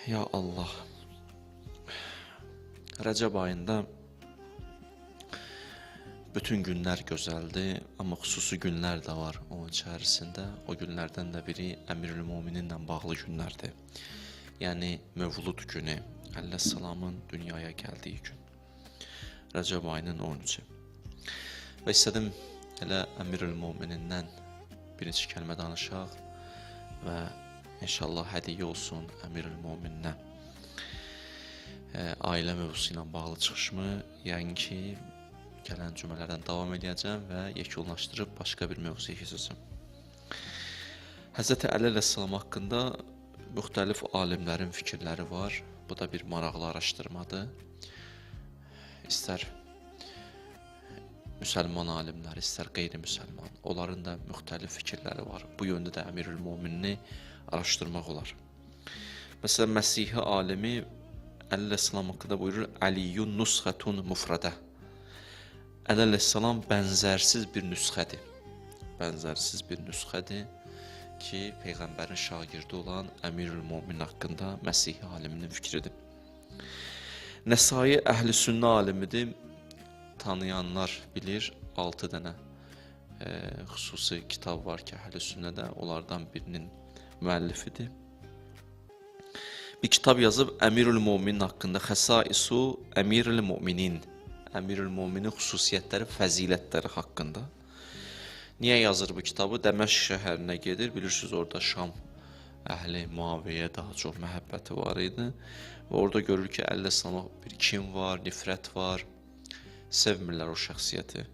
Ya Allah. Rəcəb ayında bütün günlər gözəldir, amma xüsusi günlər də var onun içərisində. O günlərdən də biri Əmirül-Mömininlə bağlı günlərdir. Yəni Mövlud günü, Əleyhisselamın dünyaya gəldiyi gün. Rəcəb ayının 13-ü. Və istədim elə Əmirül-Möminindən bir neçə kəlmə danışaq və inşallah hədiyyə olsun Əmirül-Mömininə. Ailə mövzusu ilə bağlı çıxışımı, yəni ki, gələn cümlələrdən davam edəcəm və yekunlaşdırıb başqa bir mövzuya keçəcəm. Həzrəti Əli əleyhissalam haqqında müxtəlif alimlərin fikirləri var. Bu da bir maraqlı araşdırmadır. İstər müsəlman alimlər, istər qeyri-müsəlman, onların da müxtəlif fikirləri var. Bu yöndə də Əmirül-Möminini araşdırmaq olar. Məsələn, Məsihi alimi Əli əleyhissalam haqqında buyurur: Əliyyun nusxətun mufradə. Əli əleyhissalam bənzərsiz bir nüsxədir. Bənzərsiz bir nüsxədir ki, Peyğəmbərin şagirdi olan Əmirül-Mömin haqqında Məsihi aliminin fikridir. Nəsai əhl-i sünnə alimidir. Tanıyanlar bilir, 6 dənə xüsusi kitab var ki, əhl-i sünnədə, onlardan birinin müəllifidir. Bir kitab yazıb Əmirül-Möminin haqqında, Xəsaisu Əmirül-Möminin, Əmirül-Möminin xüsusiyyətləri, fəzilətləri haqqında. Niyə yazır bu kitabı? Dəməşq şəhərinə gedir, bilirsiniz orada Şam əhli Muaviyə daha çox məhəbbəti var idi. Və orada görür ki, Əleyhissalama bir kin var, nifrət var, sevmirlər o şəxsiyyəti.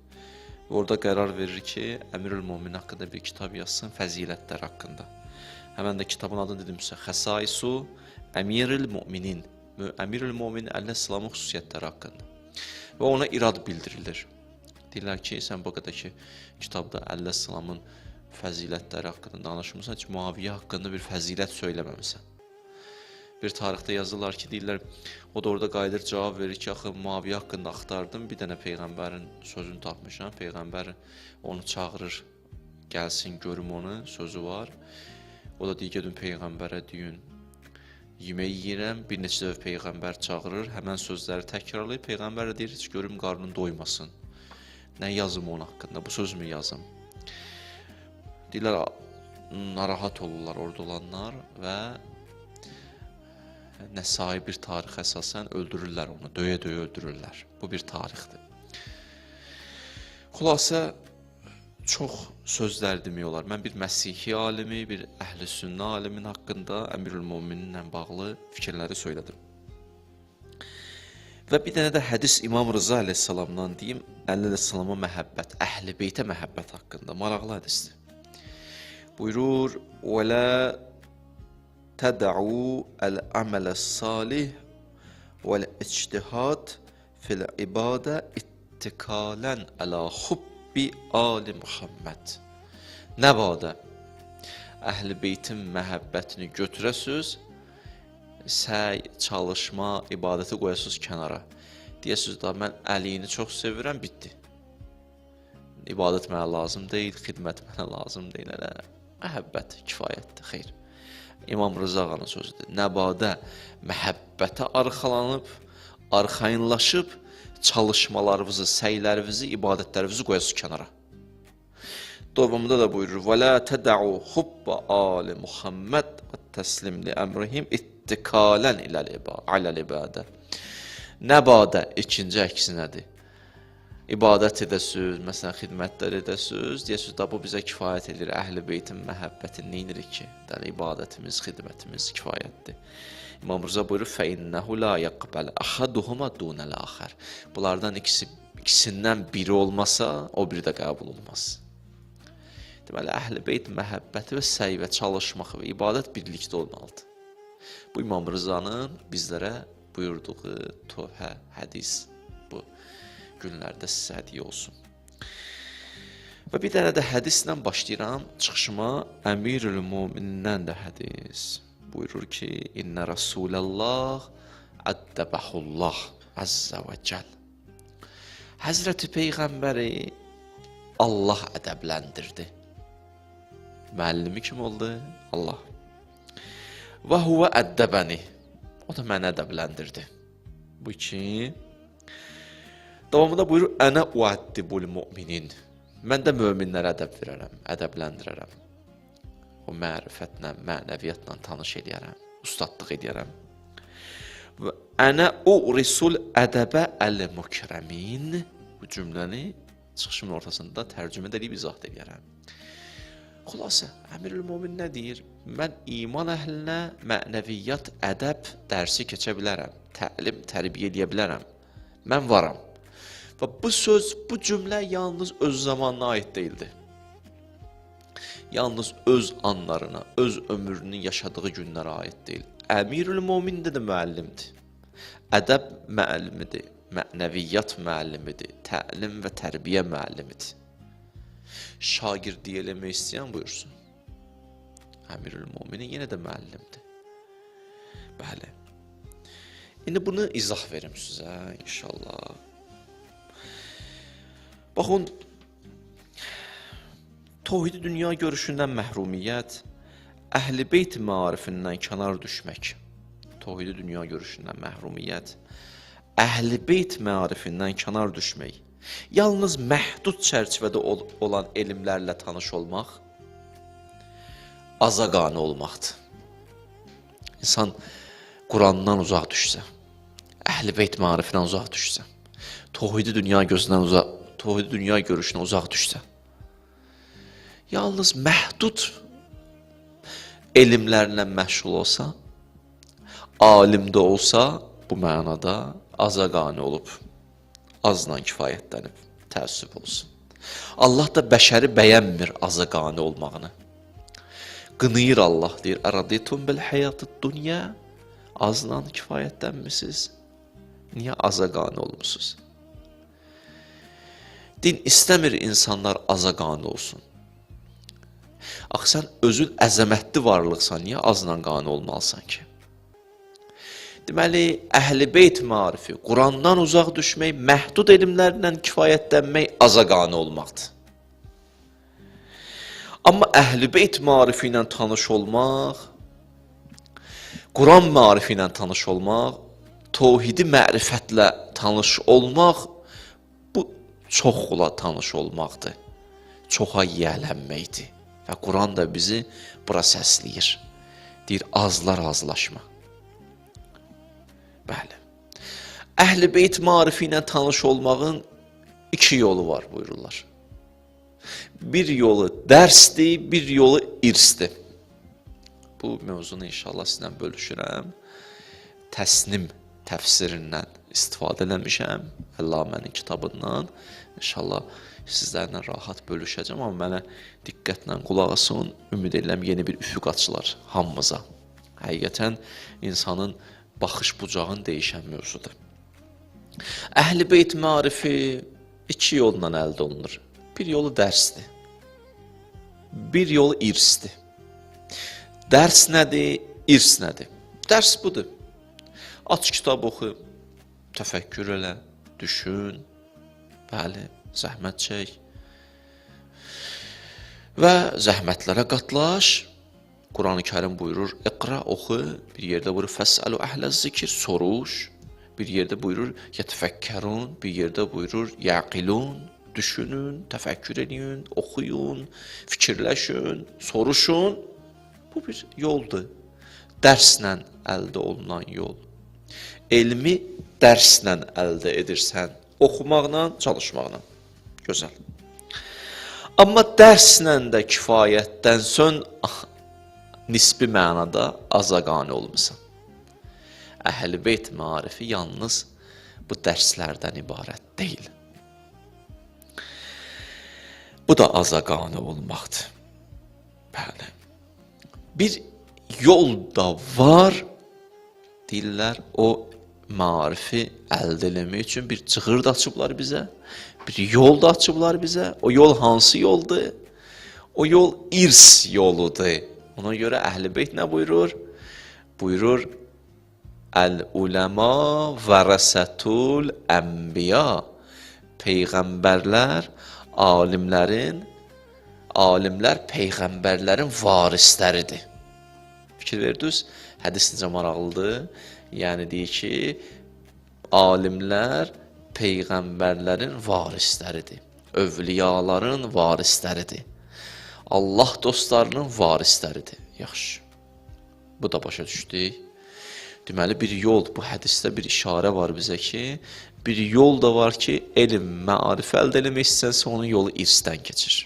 Və orada qərar verir ki, Əmirül-Mömin haqqında bir kitab yazsın, fəzilətlər haqqında. Həmən də kitabın adını dedimsə, Xəsaisu Əmirül-Möminin, Əmirül-Mömin Əleyhissalamın xüsusiyyətləri haqqında. Və ona irad bildirilir. Deyirlər ki, sən bu qədər ki, kitabda Əleyhissalamın fəzilətləri haqqında danışmırsan, ki, Muaviyə haqqında bir fəzilət söyləməmisən. Bir tarixdə yazırlar ki, deyirlər, o da orada qayıdır, cavab verir ki, axı Muaviyə haqqında axtardım, bir dənə Peyğəmbərin sözünü tapmışam, Peyğəmbər onu çağırır, gəlsin, görüm onu, sözü var. O da deyir, gedin Peyğəmbərə deyin, yemək yeyirəm, bir neçə dəfə Peyğəmbər çağırır, həmən sözləri təkrarlayır, Peyğəmbər deyir, heç görüm qarnın doymasın. Nə yazım onun haqqında, bu sözümü yazım. Deyirlər, narahat olurlar orada olanlar və Nəsai bir tarix əsasən öldürürlər onu, döyə-döyə öldürürlər. Bu bir tarixdir. Xülasə, çox sözlər demək olar. Mən bir Məsihi alimi, bir əhl-i sünnə alimin haqqında Əmirül-Mömininlə bağlı fikirləri söylədim. Və bir dənə də hədis İmam Rıza əleyhissalamdan deyim, Əli əleyhissalama məhəbbət, əhl-i beytə məhəbbət haqqında. Maraqlı hədisdir. Buyurur, وَلَا تدعوا العمل الصالح والاجتهاد في العبادة اتكالا على حب آل Muhammed. Nə badə Əhl-i Beytin məhəbbətini götürəsiz, səy, çalışma, ibadəti qoyasız kənara. Deyəsiz da, mən Əliyini çox sevirəm, bitdi. İbadət mənə lazım deyil, xidmət mənə lazım deyil, məhəbbət kifayətdir, xeyr. İmam Rıza ağanın sözüdür. Nəbadə məhəbbətə arxalanıb, arxayınlaşıb, çalışmalarınızı, səylərinizi, ibadətlərinizi qoyasız kənara. Davamında da buyurur, وَلَا تَدَعُوا حُبَّ آلِ مُحَمَّدْ وَالتَّسْلِمْ لِأَمْرِهِمْ اِتِّكَالًا عَلَى الْعِبَادَةِ. Nəbadə ikinci əksinədir. İbadət edəsiz, məsələn, xidmətlər edəsiz, deyəsiz da, bu bizə kifayət edir, Əhl-i Beytin məhəbbətini neyinirik ki? Yəni, ibadətimiz, xidmətimiz kifayətdir. İmam Rıza buyurur, فَاِنَّهُ لَا يَقْبَلَ أَحَدُهُمَا دُونَ الْآخَرِ. Bunlardan ikisindən biri olmasa, o biri də qəbul olmaz. Deməli, Əhl-i Beyt məhəbbəti və səy və çalışmaq və ibadət birlikdə olmalıdır. Bu İmam Rızanın bizlərə buyurduğu töhə, hədis bu günlərdə sizə hədiyyə olsun. Və bir dənə də hədislə başlayıram çıxışıma. Əmirül-Möminindən də hədis buyurur ki, İnnə Rasulallah əddəbəhullah əzzə və cəl. Həzrəti Peyğəmbəri Allah ədəbləndirdi. Müəllimi kim oldu? Allah. Və huvə əddəbəni. O da məni ədəbləndirdi. Bu iki. Davamında buyurur, ənə uəddibul müminin. Mən də möminlərə ədəb verərəm, ədəbləndirərəm. O mərifətlə, mənəviyyatla tanış edərəm, ustadlıq edərəm. Və ənə uğrisul ədəbə əl-mükrəmin. Bu cümləni çıxışımın ortasında tərcümə edib izah edərəm. Xülasə, Əmirül-Mömin nə deyir? Mən iman əhlinə mənəviyyat, ədəb dərsi keçə bilərəm, təlim, tərbiyə edə bilərəm. Mən varam. Və bu söz, bu cümlə yalnız öz zamanına aid deyildi. Yalnız öz anlarına, öz ömrünün yaşadığı günlərə aid deyil. Əmirül-Mömin də müəllimdir. Ədəb müəllimidir, mənəviyyat müəllimidir, təlim və tərbiyə müəllimidir. Şagirdi eləmək istəyən buyursun. Əmirül-Möminin yenə də müəllimdir. Bəli. İndi bunu izah verim sizə inşallah. Baxın, Tohid dünya görüşündən məhrumiyyət, Əhl-i Beyt məarifindən kənar düşmək. Tohid dünya görüşündən məhrumiyyət, Əhl-i Beyt məarifindən kənar düşmək. Yalnız məhdud çərçivədə olan elmlərlə tanış olmaq, azaqani olmaqdır. İnsan Qurandan uzaq düşsə, Əhl-i Beyt məarifindən uzaq düşsə, Tohid dünya görüşünə uzaq düşsə, yalnız məhdud elmlərlə məşğul olsa, alimdə olsa, bu mənada azaqani olub, azla kifayətlənib, təəssüf olsun. Allah da bəşəri bəyənmir azaqani olmağını. Qınıyır Allah, deyir, əraditum bil həyatı dünya, azla kifayətlənmişsiniz, niyə azaqani olmuşsunuz? Din istəmir insanlar azaqani olsun. Axı sən özün əzəmətli varlıqsan, niyə azla qani olmalısan ki? Deməli, Əhl-i Beyt marifi, Qurandan uzaq düşmək, məhdud elmlərlə kifayətlənmək, azaqani olmaqdır. Amma Əhl-i Beyt marifi ilə tanış olmaq, Quran marifi ilə tanış olmaq, Tohidi mərifətlə tanış olmaq, bu çoxla tanış olmaqdır. Çoxa yiyələnməkdir. Və Quran da bizi bura səsləyir. Deyir, azlar azlaşma. Bəli. Əhl-i Beyt marifi ilə tanış olmağın iki yolu var, buyururlar. Bir yolu dərsdir, bir yolu irsdir. Bu mövzunu inşallah sizlə bölüşürəm. Təsnim təfsirindən istifadə eləmişəm, Əllamənin kitabından. İnşallah sizlərlə rahat bölüşəcəm, amma mənə diqqətlə qulaq asın, ümid edirəm yeni bir üfüq açılar hamımıza. Həqiqətən insanın baxış bucağın dəyişən mövzudur. Əhl-i Beyt marifi iki yolla əldə olunur. Bir yolu dərsdir, bir yolu irsdir. Dərs nədir, irs nədir? Dərs budur. Aç kitab oxu, təfəkkür elə, düşün, bəli, zəhmət çək və zəhmətlərə qatlaş. Quran-ı Kərim buyurur, iqra, oxu, bir yerdə buyurur, fəsəlu əhlə zikir, soruş, bir yerdə buyurur, yətəfəkkərun, bir yerdə buyurur, yəqilun, düşünün, təfəkkür edin, oxuyun, fikirləşin, soruşun. Bu bir yoldur, dərslə əldə olunan yol. Elmi dərslə əldə edirsən, oxumaqla, çalışmaqla. Gözəl. Amma dərslə də kifayətdən sən nisbi mənada azaqani olmuşsan. Əhl-i Beyt marifi yalnız bu dərslərdən ibarət deyil. Bu da azaqani olmaqdır. Bəli. Bir yol da var, deyirlər, o marifi əldə eləmək üçün bir cığır da açıblar bizə, bir yol da açıblar bizə. O yol hansı yoldur? O yol irs yoludur. Ona görə Əhl-i Beyt nə buyurur? Buyurur, Əl-uləma vərəsətul ənbiya. Peyğəmbərlər, alimlər peyğəmbərlərin varisləridir. Fikir verdiniz? Hədis necə maraqlıdır? Yəni deyir ki, alimlər peyğəmbərlərin varisləridir. Övliyaların varisləridir. Allah dostlarının varisləridir. Yaxşı. Bu da başa düşdük. Deməli, bir yol, bu hədisdə bir işarə var bizə ki, bir yol da var ki, elm, mərifə əldə eləmək istənsə, onun yolu irsdən keçir.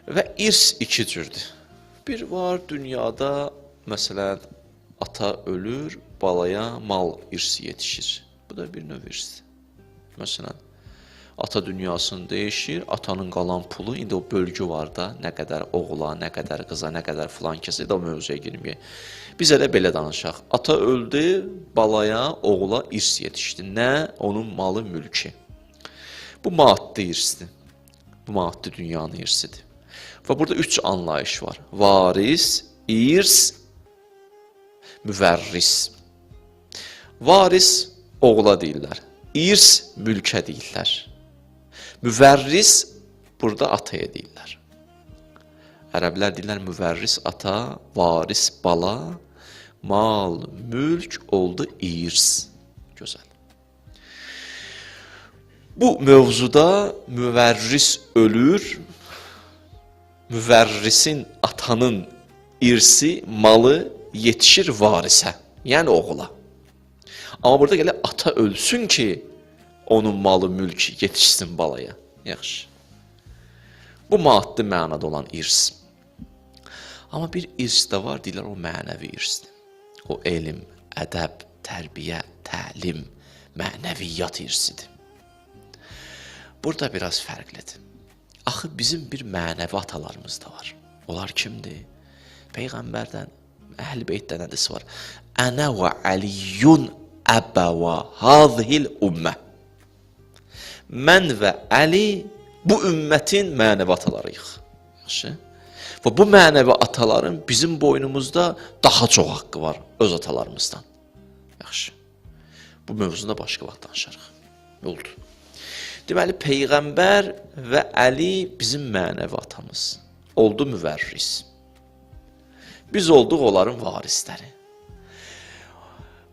Və irs iki cürdür. Bir var dünyada, məsələn, ata ölür, balaya mal irsi yetişir. Bu da bir növ irsdir. Məsələn, ata dünyasını dəyişir, atanın qalan pulu, indi o bölgü var da, nə qədər oğula, nə qədər qıza, nə qədər filan kəsə, o mövzuya girməyək. Biz elə belə danışaq. Ata öldü, balaya, oğula irs yetişdi. Nə? Onun malı, mülki. Bu maddi irsdir. Bu maddi dünyanın irsidir. Və burada üç anlayış var. Varis, irs, müvərris. Varis oğula deyirlər. İrs mülkə deyirlər. Müvərris burada ataya deyirlər. Ərəblər deyirlər müvərris ata, varis bala, mal, mülk oldu irs. Gözəl. Bu mövzuda müvərris ölür, müvərrisin atanın irsi, malı yetişir varisə, yəni oğula. Amma burada gələ ata ölsün ki, onun malı, mülki yetişsin balaya. Yaxşı. Bu maddi mənada olan irs. Amma bir irs də var, deyirlər o mənəvi irsdir. O elm, ədəb, tərbiyə, təlim, mənəviyyat irsidir. Burada biraz fərqlidir. Axı bizim bir mənəvi atalarımız da var. Onlar kimdir? Peyğəmbərdən, Əhl-i Beytdən hədisi var. Ənə və Əliyyun əbəvə hazihil ümmə. Mən və Əli bu ümmətin mənəvi atalarıyıq. Yaxşı. Və bu mənəvi ataların bizim boynumuzda daha çox haqqı var öz atalarımızdan. Yaxşı. Bu mövzunda başqa vaxt danışarıq. Oldu. Deməli, Peyğəmbər və Əli bizim mənəvi atamız. Oldu müvərris. Biz olduq onların varisləri.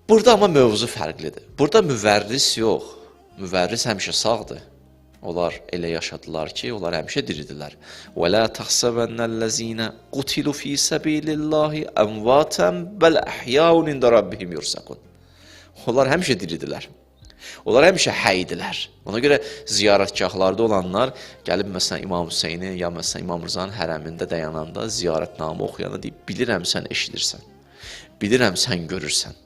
Burada amma mövzu fərqlidir. Burada müvərris yox. Müvərris həmişə sağdır. Onlar elə yaşadılar ki, onlar həmişə diridilər. وَلَا تَحْسَبَنَّ الَّذِينَ قُتِلُوا فِي سَبِيلِ اللّٰهِ أَمْوَاتًا بَلْ أَحْيَاءٌ عِندَ رَبِّهِمْ يُرْزَقُونَ. Onlar həmişə diridilər. Onlar həmişə həydilər. Ona görə ziyarətgahlarda olanlar gəlib məsələn İmam Hüseyni ya məsələn İmam Rızanın hərəmində dayananda ziyarətnamə oxuyanda deyib, bilirəm sən eşidirsən, bilirəm sən görürsən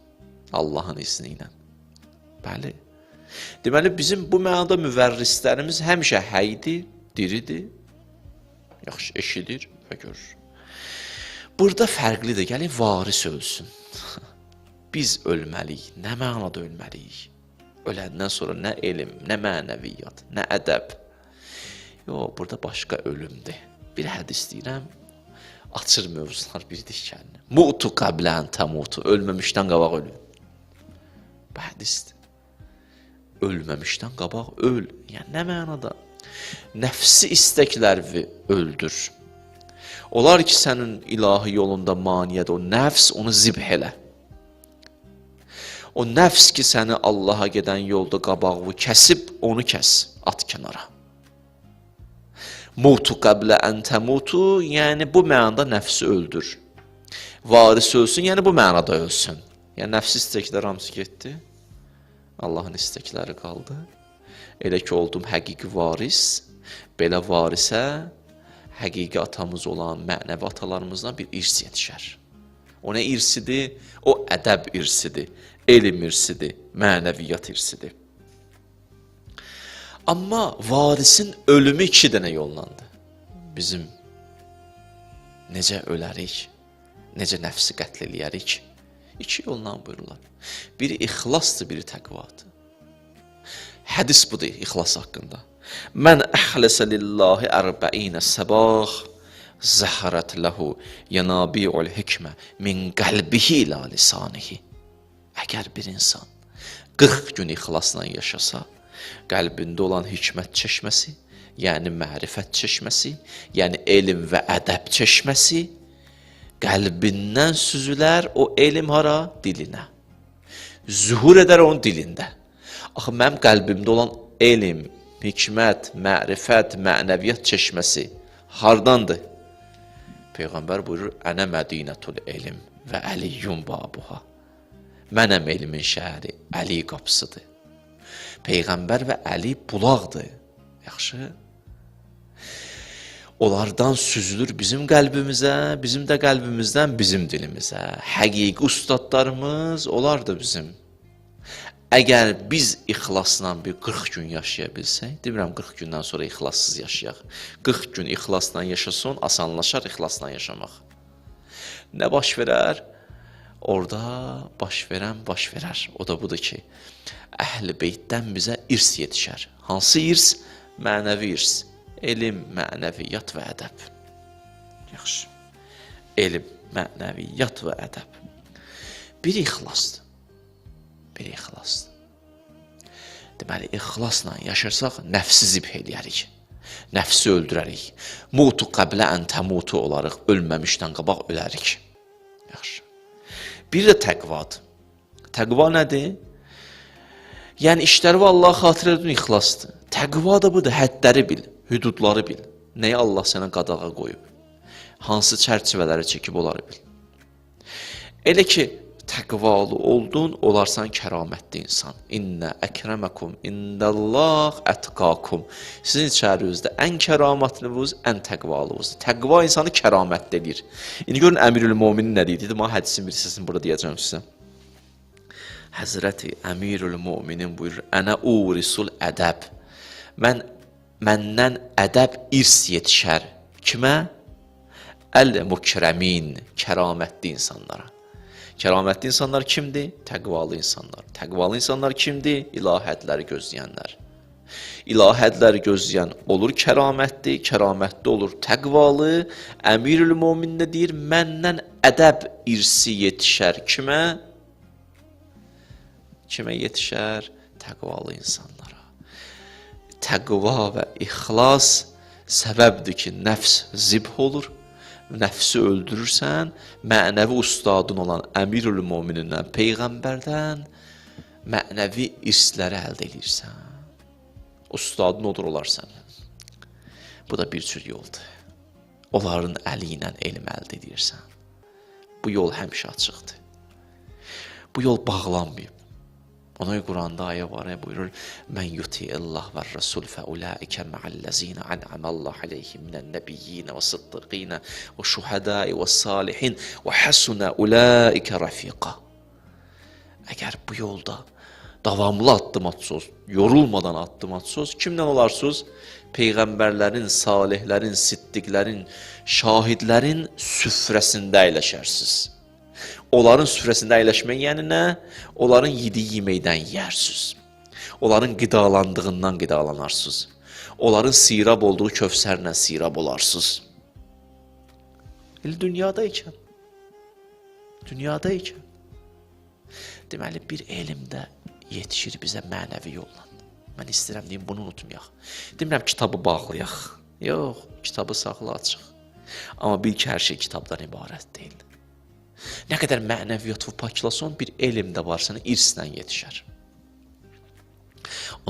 Allahın izni ilə. Bəli. Deməli, bizim bu mənada müvərrislərimiz həmişə həydir, diridir, yaxşı eşidir və görür. Burada fərqlidir, gəlin varis ölsün. Biz ölməliyik, nə mənada ölməliyik? Öləndən sonra nə elm, nə mənəviyyat, nə ədəb. Yox, burada başqa ölümdür. Bir hədis deyirəm, açır mövzular bir dikəlini. Mu'tu qablən təmutu, ölməmişdən qabaq ölün. Bu hədisdir. Ölməmişdən qabaq öl. Yəni, nə mənada? Nəfsi istəkləri öldür. Olar ki, sənin ilahi yolunda maniyyədir, o nəfs onu zibh elə. O nəfs ki, səni Allaha gedən yolda qabağı kəsib, onu kəs, at kənara. Mutu qəblə ən təmutu, yəni bu mənada nəfsi öldür. Varis ölsün, yəni bu mənada ölsün. Yəni, nəfsi istəklər hamısı getdi. Allahın istəkləri qaldı. Elə ki, oldum həqiqi varis, belə varisə həqiqi atamız olan mənəvi atalarımızdan bir irs yetişər. O nə irsidir? O ədəb irsidir, elm irsidir, mənəviyyat irsidir. Amma varisin ölümü iki dənə yollandı. Bizim necə ölərik, necə nəfsi qətl eləyərik? İki yolla buyururlar. Biri ixlasdır, biri təqvadır. Hədis budur ixlas haqqında. Mən əhləsə lillahi ərbəinə səbah zəhərət ləhu yanabi'ul hikmə min qəlbihi ilə lisanihi. Əgər bir insan 40 gün ixlasla yaşasa, qəlbində olan hikmət çeşməsi, yəni mərifət çeşməsi, yəni elm və ədəb çeşməsi Qəlbindən süzülər o elm hara? Dilinə. Zuhur edər onun dilində. Axı mənim qəlbimdə olan elm, hikmət, mərifət, mənəviyyat çeşməsi hardandır? Peyğəmbər buyurur, Ənə mədinətul elm və əliyyun babuha. Mənəm elmin şəhəri, Əli qapısıdır. Peyğəmbər və Əli bulaqdır. Yaxşı. Onlardan süzülür bizim qəlbimizə, bizim də qəlbimizdən bizim dilimizə. Həqiqi ustadlarımız, onlar da bizim. Əgər biz ixlasla bir 40 gün yaşaya bilsək, demirəm 40 gündən sonra ixlassız yaşayaq. 40 gün ixlasla yaşasan, asanlaşar ixlasla yaşamaq. Nə baş verər? Orada baş verər. O da budur ki, Əhl-i Beytdən bizə irs yetişər. Hansı irs? Mənəvi irs. Elm, mənəviyyat və ədəb. Yaxşı. Elm, mənəviyyat və ədəb. Bir ixlasdır. Deməli, ixlasla yaşarsaq, nəfsi zibh eləyərik. Nəfsi öldürərik. Mutu qəblə ən təmutu olarıq. Ölməmişdən qabaq ölərik. Yaxşı. Bir də təqvadır. Təqva nədir? Yəni, işləri və Allah xatirə edin ixlasdır. Təqva da budur, həddləri bil, hüdudları bil. Nəyə Allah sənə qadağa qoyub? Hansı çərçivələri çəkib onları bil. Elə ki, təqvalı oldun, olarsan kəramətli insan. İnnə əkrəməkum indəllah ətqakum. Sizin içərinizdə ən kəramətliniz, ən təqvalınızdır. Təqva insanı kəramətli edir. İndi görün Əmirül-Müminin nə deyir? Dedim, hədisin bir səsini burada deyəcəm sizə. Həzrəti Əmirül-Müminin buyurur, Ənə urisul ədəb. Məndən ədəb irs yetişər. Kimə? Əl-mükrəmin, kəramətli insanlara. Kəramətli insanlar kimdir? Təqvalı insanlar. Təqvalı insanlar kimdir? İlahədləri gözləyənlər. İlahədləri gözləyən olur kəramətli, kəramətli olur təqvalı. Əmirül-Müminin də deyir, məndən ədəb irsi yetişər. Kimə? Kimə yetişər? Təqvalı insanlara. Təqva və ixlas səbəbdir ki, nəfs zibh olur. Nəfsi öldürürsən, mənəvi ustadın olan Əmirül-Müminindən, Peyğəmbərdən mənəvi irsləri əldə edirsən. Ustadın odur olar səndən. Bu da bir cür yoldur. Onların əli ilə elm əldə edirsən. Bu yol həmişə açıqdır. Bu yol bağlanmayıb. Ona Quranda ayə var, buyurur, Mən yuti'illah və rəsul fəulaikə mə'əlləzinə an'amallah aleyhim minən nəbiyyinə və sıddıqinə və şuhədai və salihin və həsunə ulaikə rəfiqa. Əgər bu yolda davamlı addım atsız, yorulmadan addım atsız, kimdən olarsınız? Peyğəmbərlərin, salihlərin, siddiqlərin, şahidlərin süfrəsində əyləşərsiniz. Onların süfrəsində əyləşmək yəni nə? Onların yediyi yeməkdən yiyərsiniz. Onların qidalandığından qidalanarsınız. Onların sirab olduğu kövsərlə sirab olarsınız. Elə dünyadaykən. Deməli, bir elmdə yetişir bizə mənəvi yolla. Mən istəyirəm deyim, bunu unutmayaq. Demirəm, kitabı bağlayaq. Yox, kitabı saxla açıq. Amma bil ki, hər şey kitabdan ibarət deyil. Nə qədər mənəviyyat və paklason bir elmdə var, sənə irslə yetişər.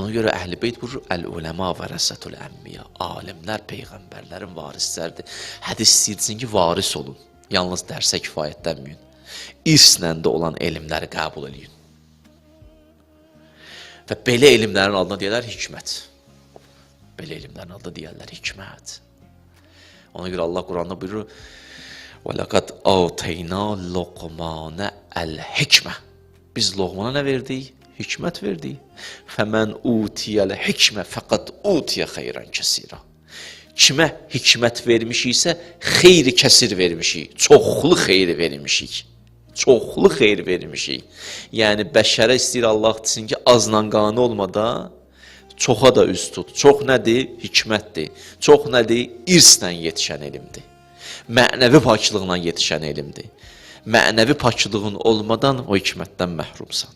Ona görə Əhl-i Beyt buyurur, Əl-uləma vərəsətul ənbiya. Alimlər Peyğəmbərlərin varisləridir. Hədis istəyirsin ki, varis olun. Yalnız dərsə kifayətlənməyin. İrslə də olan elmləri qəbul edin. Və belə elmlərin adına deyərlər hikmət. Ona görə Allah Quranda buyurur, وَلَقَدْ آتَيْنَا لُقْمَانَ الْحِكْمَةِ. Biz Loğmana nə verdik? Hikmət verdik. فَمَنْ اُوْتِيَ الْحِكْمَ فَقَدْ اُوْتِيَ خَيْرًا كَسِيرًا. Kimə hikmət vermişiksə, xeyri kəsir vermişik. Çoxlu xeyr vermişik. Yəni, bəşərə istəyir Allah desin ki, azla qanı olmada, çoxa da üz tut. Çox nədir? Hikmətdir. Çox nədir? İrslə yetişən elmdir. Mənəvi paklığına yetişən elmdir. Mənəvi paklığın olmadan o hikmətdən məhrumsan.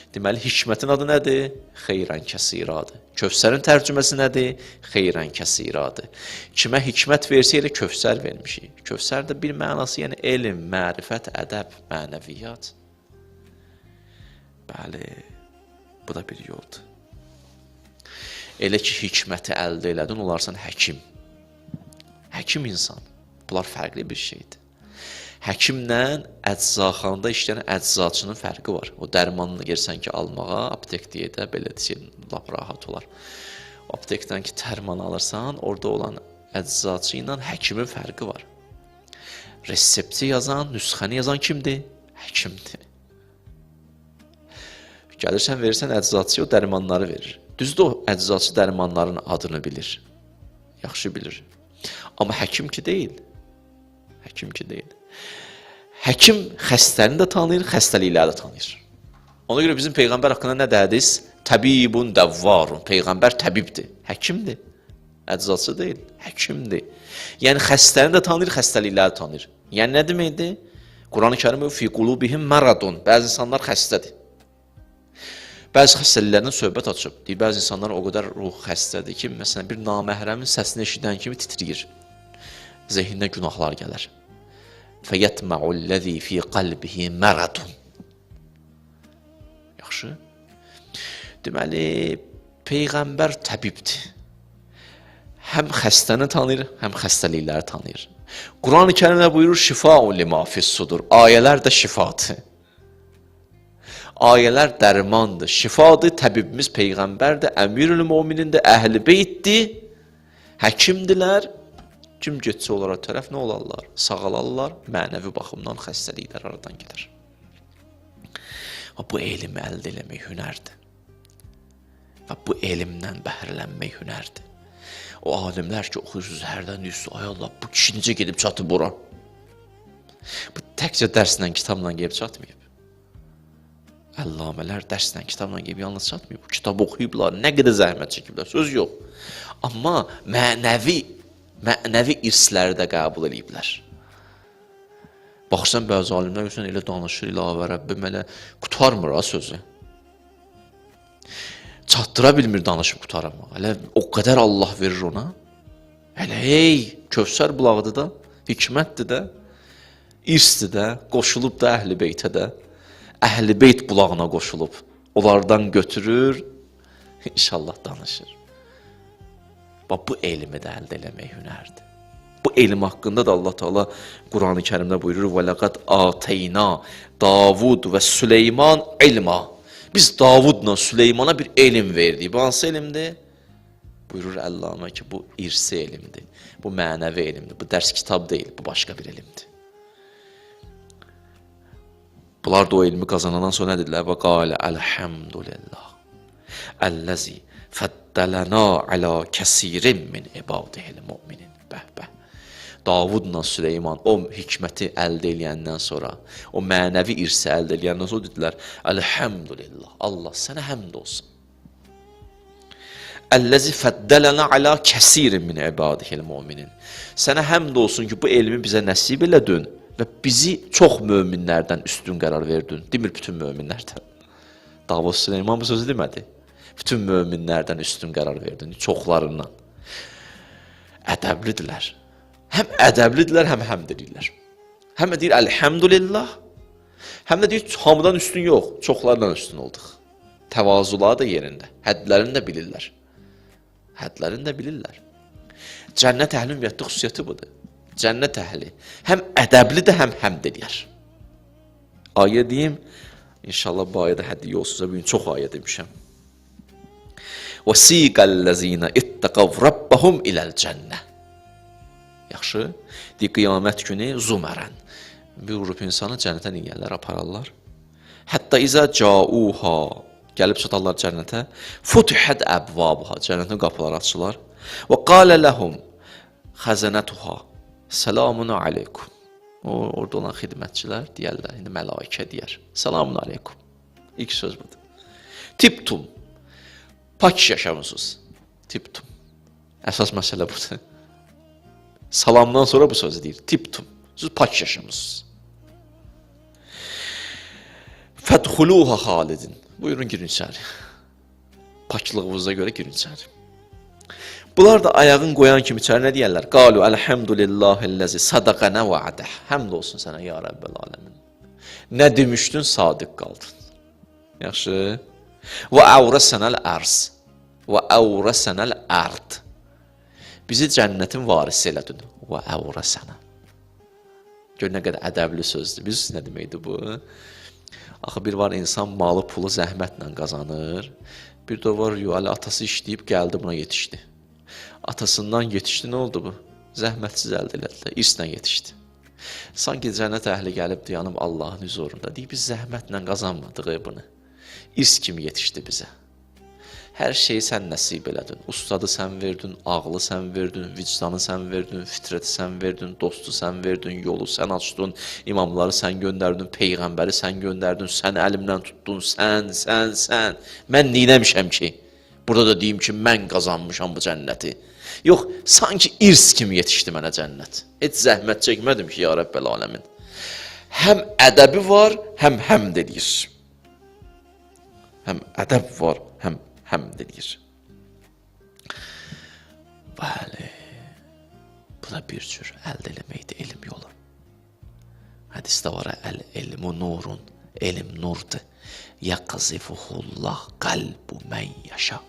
Deməli, hikmətin adı nədir? Xeyrən kəsiradır. Kövsərin tərcüməsi nədir? Xeyrən kəsiradır. Kimə hikmət versə elə kövsər vermişik. Kövsər də bir mənası, yəni elm, mərifət, ədəb, mənəviyyat. Bəli, bu da bir yoldur. Elə ki, hikməti əldə elədin, olarsan həkim. Həkim insan. Bunlar fərqli bir şeydir. Həkimlə əczaxanada işləyən əczaçının fərqi var. O dərmanını girsən ki, almağa, aptek deyə də belə deyil, lap rahat olar. O aptekdən ki, dərman alırsan, orada olan əczaçı ilə həkimin fərqi var. Resepti yazan, nüsxəni yazan kimdir? Həkimdir. Gəlirsən, verirsən əczaçıya, o dərmanları verir. Düzdür, o əczaçı dərmanların adını bilir. Yaxşı bilir. Amma həkim ki deyil. Həkim ki deyil. Həkim xəstəni də tanıyır, xəstəlikləri də tanıyır. Ona görə bizim Peyğəmbər haqqında nə dədiniz? Təbibun dəvvarun. Peyğəmbər təbibdir, həkimdir. Əczaçı deyil, həkimdir. Yəni xəstəni də tanıyır, xəstəlikləri də tanıyır. Yəni nə deməkdir? Quran-ı Kərim fi qulubihim maradun. Bəzi insanlar xəstədir. Bəzi xəstəliklərdən söhbət açıb. Deyir, bəzi insanlar o qədər ruh xəstədir ki, məsələn, bir naməhrəmin səsini eşidən kimi titriyir. Zehninə günahlar gələr. Fəyətmə'u'l-ləzi fi qalbihi maradun. Yaxşı. Deməli, Peyğəmbər təbibdir. Həm xəstəni tanıyır, həm xəstəlikləri tanıyır. Quran-ı Kərimdə buyurur, şifa'un lima fis-sudur. Ayələr də şifadır. Ayələr dərmandır, şifadır. Təbibimiz Peyğəmbərdir, əmirül-müminindir, əhl-i beytdir, həkimdilər. Kim getsə onlara tərəf nə olarlar? Sağalarlar, mənəvi baxımdan xəstəliklər aradan gedir. Və bu elmi əldə eləmək hünərdir. Və bu elmdən bəhrələnmək hünərdir. O alimlər ki, oxuyursunuz, hərdən deyirsunuz, ay Allah, bu kişi necə gedib çatıb ora? Bu təkcə dərslə, kitabla gedib çatmayıb. Əllamələr dərslə, kitabla gedib yalnız çatmayıb. Bu kitabı oxuyublar, nə qədər zəhmət çəkiblər, söz yox. Amma mənəvi irsləri də qəbul ediblər. Baxırsan, bəzi alimlər görürsən, elə danışır, ilavə Rəbbim, elə qutarmır ha sözü. Çatdıra bilmir danışıb qutarama. Elə o qədər Allah verir ona. Elə Kövsər bulağıdır da, hikmətdir də, irsdir də, qoşulub da əhl-i beytə də, əhl-i beyt bulağına qoşulub. Onlardan götürür, inşallah danışır. Bax, bu elmi də əldə eləmək hünərdir. Bu elm haqqında da Allah Teala Quran-ı Kərimdə buyurur, وَلَقَدْ آتَيْنَا Davud və Süleyman ilma. Biz Davudla Süleymana bir elm verdik. Bu hansı elmdir? Buyurur Əllamə ki, bu irsi elmdir. Bu mənəvi elmdir. Bu dərs kitab deyil, bu başqa bir elmdir. Bunlar da o elmi qazanandan sonra nə dedilər? Və qalə əlhəmdülillah. Əlləzi fəddələna alə kəsirin min ibadihil mu'minin. Bəh. Davudla Süleyman o hikməti əldə eləyəndən sonra, o mənəvi irsi əldə eləyəndən sonra dedilər, əlhəmdülillah, Allah sənə həmd olsun. Əlləzi fəddələnə alə kəsirin min ibadihil mu'minin. Sənə həmd olsun ki, bu elmi bizə nəsib elədin və bizi çox möminlərdən üstün qərar verdin. Demir bütün möminlərdən. Davud Süleyman bu sözü demədi. Bütün möminlərdən üstün qərar verdin, çoxlarından. Ədəblidirlər. Həm ədəblidirlər, həm həmd edirlər. Həm də deyir, əlhəmdülillah, həm də deyir, hamıdan üstün yox, çoxlardan üstün olduq. Təvazuları da yerində, hədlərini də bilirlər. Hədlərini də bilirlər. Cənnət əhlinin ümumiyyətli xüsusiyyəti budur. Cənnət əhli həm ədəblidir, həm həmd edirlər. Ayə deyim, inşallah bu ayədə hədiyyə olsunsa, bugün çox ayə demişəm. وَسِيقَ الَّذِينَ اِتَّقَوْ رَبَّهُمْ إِلَى الْجَنَّةِ. Yaxşı, deyir, qiyamət günü zumərən. Bir qrup insanı cənnətə niyərlər, apararlar. Hətta izə cauha, gəlib çatarlar cənnətə. Futihət əbvabuha, cənnətin qapıları açılar. Və qalə ləhum xəzənətuha, selamun aleykum. Orada olan xidmətçilər deyərlər, indi mələikə deyər. Selamun aleykum. İlk söz budur. Tiptum, pak yaşamısınız. Tiptum. Əsas məsələ budur. Salamdan sonra bu sözü deyir. Tiptum. Siz pak yaşamısınız. Fədxuluha xalidin. Buyurun girin içəri. Paklığınıza görə girin içəri. Bunlar da ayağın qoyan kimi içəri nə deyərlər? Qalu elhamdülillahillazi sadaqana va'dah. Həmd olsun sənə ya Rəbbel aləmin. Nə demişdin, sadiq qaldın. Yaxşı. Və əvrəsənəl ərz. Və əvrəsənəl ərd. Bizi cənnətin varisi elədin. Və əvrəsənə. Gör nə qədər ədəbli sözdür. Bilirsiniz nə deməkdir bu? Axı bir var insan malı, pulu zəhmətlə qazanır. Bir də var yuvalı atası işləyib gəldi buna yetişdi. Atasından yetişdi, nə oldu bu? Zəhmətsiz əldə elədilər, irslə yetişdi. Sanki cənnət əhli gəlib dayanıb Allahın huzurunda. Deyib, biz zəhmətlə qazanmadıq bunu. İrs kimi yetişdi bizə. Hər şeyi sən nəsib elədin. Ustadı sən verdin, ağlı sən verdin, vicdanı sən verdin, fitrəti sən verdin, dostu sən verdin, yolu sən açdın, imamları sən göndərdin, peyğəmbəri sən göndərdin, sən əlimdən tutdun, sən. Mən neynəmişəm ki? Burada da deyim ki, mən qazanmışam bu cənnəti. Yox, sanki irs kimi yetişdi mənə cənnət. Heç zəhmət çəkmədim ki, ya Rəbbəl aləmin. Həm ədəbi var, həm həmd edir. Həm ədəb var, həm həmd edir. Bəli, bu da bir cür əldə eləməkdir elm yolu. Hədisdə var, əl-elmu nurun, elm nurdur. Yəqzifuhullah qəlbu mən yaşa.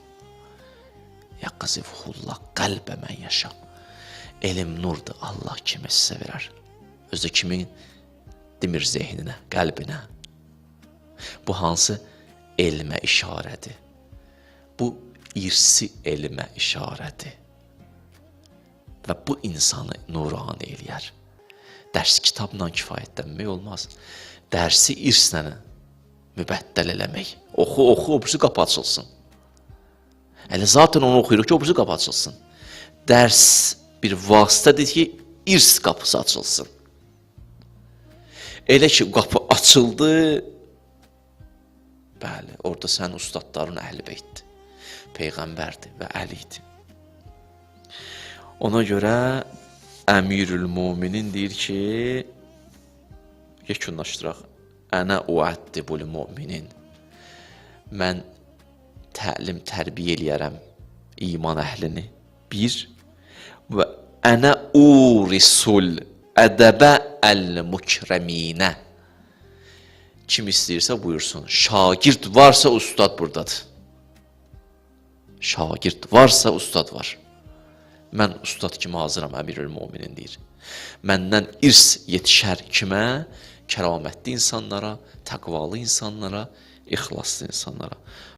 Yəqzifuhullah qəlbə mən yaşa. Elm nurdur, Allah kimi sizə verər. Özü kimin? Demir zehninə, qəlbinə. Bu hansı elmə işarədir? Bu irsi elmə işarədir. Və bu insanı nurani eləyər. Dərs kitabla kifayətlənmək olmaz. Dərsi irslə mübəddəl eləmək. Oxu, o birisi qapı açılsın. Elə zaten onu oxuyuruq ki, o birisi qapı açılsın. Dərs bir vasitədir ki, irs qapısı açılsın. Elə ki, qapı açıldı, bəli, orada sənin ustadların Əhl-i Beytdir, Peyğəmbərdir və Əlidir. Ona görə Əmirül Müminin deyir ki, yekunlaşdıraq, Ənə uəddibul müminin. Mən təlim, tərbiyə eləyərəm iman əhlini. Bir, və ənə urisul ədəbə əl-mükrəminə. Kim istəyirsə buyursun. Şagird varsa ustad buradadır. Şagird varsa ustad var. Mən ustad kimi hazıram, Əmirül Müminin deyir. Məndən irs yetişər kimə? Kəramətli insanlara, təqvalı insanlara, ixlaslı insanlara.